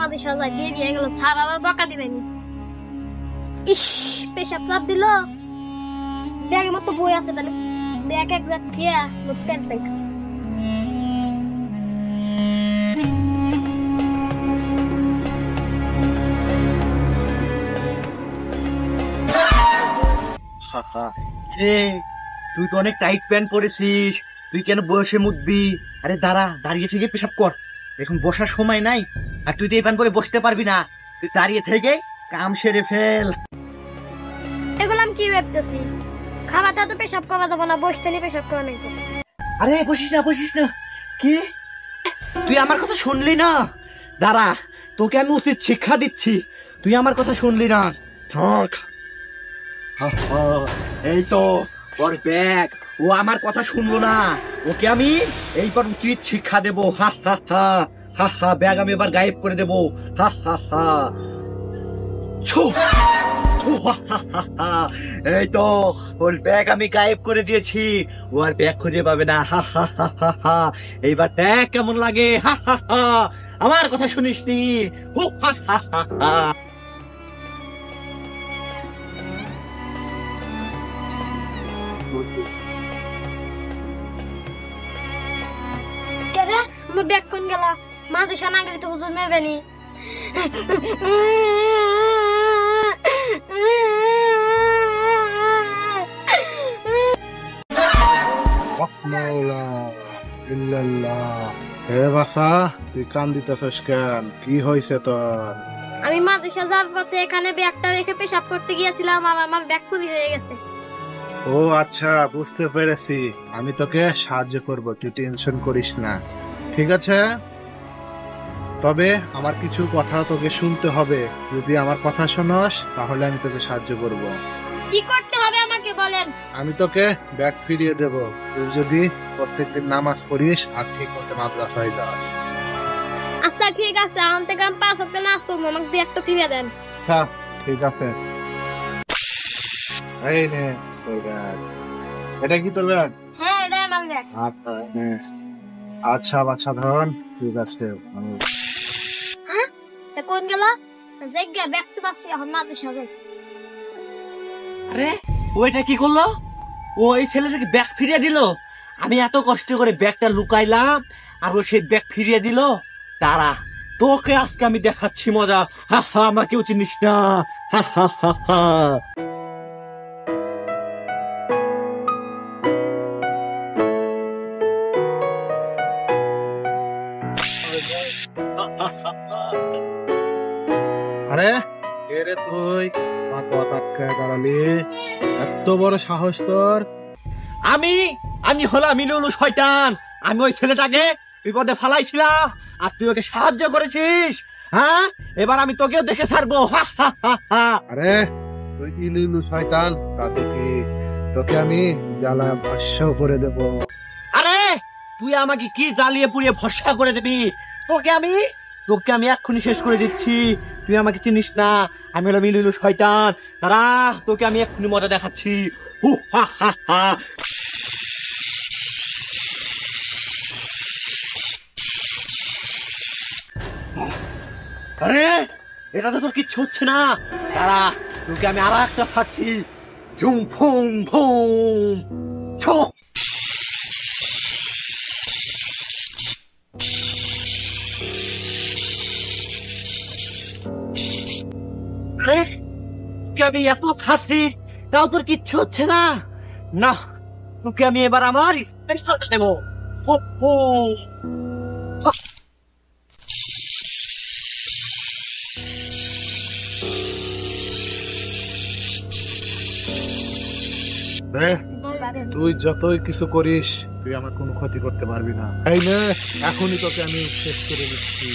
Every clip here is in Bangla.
মাঝে সাজায় দিয়ে বিয়ে গেল, স্যার আবার বকা দিবেনি। ইস, পেশাব চাপ দিল। ব্যাগের মতো বই আছে, তাহলে ব্যাগ এক ব্যাগ ঠিয়া প্যান্ট ব্যাগ। তুই তো অনেক টাইট প্যান্ট পরেছিস, তুই কেন বসে মুতবি? আরে দাঁড়া, দাঁড়িয়ে থেকে পেশাব কর, এখন বসার সময় নাই। আর তুই তো এই প্যান্ট পরে বসতে পারবি না, তুই দাঁড়িয়ে থেকে কাম সেরে ফেল। এগুলো আমি কি ভাবতেছি, খাওয়াতে তো পেশাব করা যাবো না, বসতে নিয়ে পেশাব করা নাই। আরে বসিস না, বসিস না। কি তুই আমার কথা শুনলি না? দাঁড়া, তোকে আমি উচিত শিক্ষা দিচ্ছি। তুই আমার কথা শুনলি না, থাক। এই তো ওর ব্যাগ, ও আমার কথা শুনলো না, ওকে আমি এইবার উচিত শিক্ষা দেবো। হা হা হা হা হা, ব্যাগ আমি এবার গায়েব করে দেবো। হা হা হা ছু ছু, হা হা হা হা। এই তো ওর ব্যাগ আমি গায়েব করে দিয়েছি, ও আর ব্যাগ খুঁজে পাবে না। হা হা হা হা হা। এইবার দেখ কেমন লাগে। হা হা হা, আমার কথা শুনিসনি? হু হা হা হা হা। কেরে আমার ব্যাগ কোন গেল? মা দিশা না গেলে তো বুঝুন মেবেনি। তুই কান দিতেছিস কেন? কি হয়েছে তোর? আমি মাদ্রাসা যাওয়ার পথে এখানে ব্যাগটা রেখে পেশাব করতে গিয়েছিলাম, আমার ব্যাগ চুরি হয়ে গেছে। ও আচ্ছা, বুঝতে পেরেছি। আমি তোকে সাহায্য করব, তুই টেনশন করিস না, ঠিক আছে? তবে আমার কিছু কথা তোকে শুনতে হবে। যদি আমার কথা শোনস তাহলে আমি তোকে সাহায্য করব। কি করতে হবে আমাকে বলেন। আমি তোকে ব্যাগ ফিরিয়ে দেব, তুই যদি প্রত্যেকদিন নামাজ পড়িস আর ঠিক মতো মাদ্রাসায় যাস। আচ্ছা ঠিক আছে, এখন থেকে আমি 5 ওয়াক্ত নামাজ পড়বো, আমাকে ব্যাগটা ফিরিয়ে দেন। আচ্ছা ঠিক আছে, এই নে তোর ব্যাগ। এটা কি তোর ব্যাগ? হ্যাঁ, এটা আমার ব্যাগ। আচ্ছা নে। আচ্ছা বাচ্চা ধন, ঠিক আছে। হ্যাঁ, এটা কোন গেল? জায়গা ব্যাগ তো পাচ্ছি, এখন মাদ্রাসা যাই। আরে ওইটা কি করলো? ও এই ছেলেটাকে ব্যাগ ফিরিয়ে দিল। আমি এত কষ্ট করে ব্যাগটা লুকাইলাম আর ও সেই ব্যাগ ফিরিয়ে দিল। তারা তোকে আজকে আমি দেখাচ্ছি মজা। হা হা, আমাকেও চিনিস না। হা হা হা হা। আরে কে রে তুই? আমার কথা দাঁড়ালি, এত বড় সাহস তোর? আমি আমি হলাম মিলুলু শয়তান। আমি ওই ছেলেটাকে বিপদে ফালাইছিলাম আর তুই ওকে সাহায্য করেছিস। হ্যাঁ, এবার আমি তোকেও দেখে ছাড়বো। হা হা হা হা। আরে তুই ইলু শয়তান, তাতে কি তোকে আমি জ্বালায় ভস্য করে দেব। আরে তুই আমাকে কি জ্বালিয়ে পুড়িয়ে ভরসা করে দিবি? তোকে আমি এক্ষুনি শেষ করে দিচ্ছি। তুই আমাকে চিনিস না, আমি হলাম মিলুলু শয়তান। তারা তোকে আমি এক্ষুনি মজা দেখাচ্ছি। হু হা হা হা। আরে এটা তো তোর কিচ্ছু হচ্ছে না। তারা তোকে আমি আর একটা ছাড়ছি। ঝুম ফুম ফুম ছো। তোকে আমি এত ছাড়ছি, তাও তোর কিচ্ছু হচ্ছে না। না, তোকে আমি এবার আমার স্পেশাল দেবো। তুই যতই কিছু করিস, তুই আমার কোনো ক্ষতি করতে পারবি না। এই নে, এখনই তোকে আমি শেষ করে দিচ্ছি।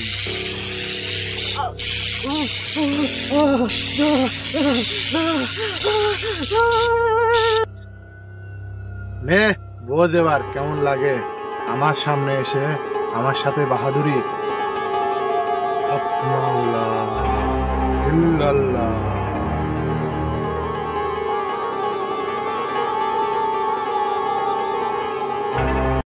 নে বোঝ এবার কেমন লাগে আমার সামনে এসে আমার সাথে বাহাদুরি। আল্লাহ ইল্লাল্লাহ।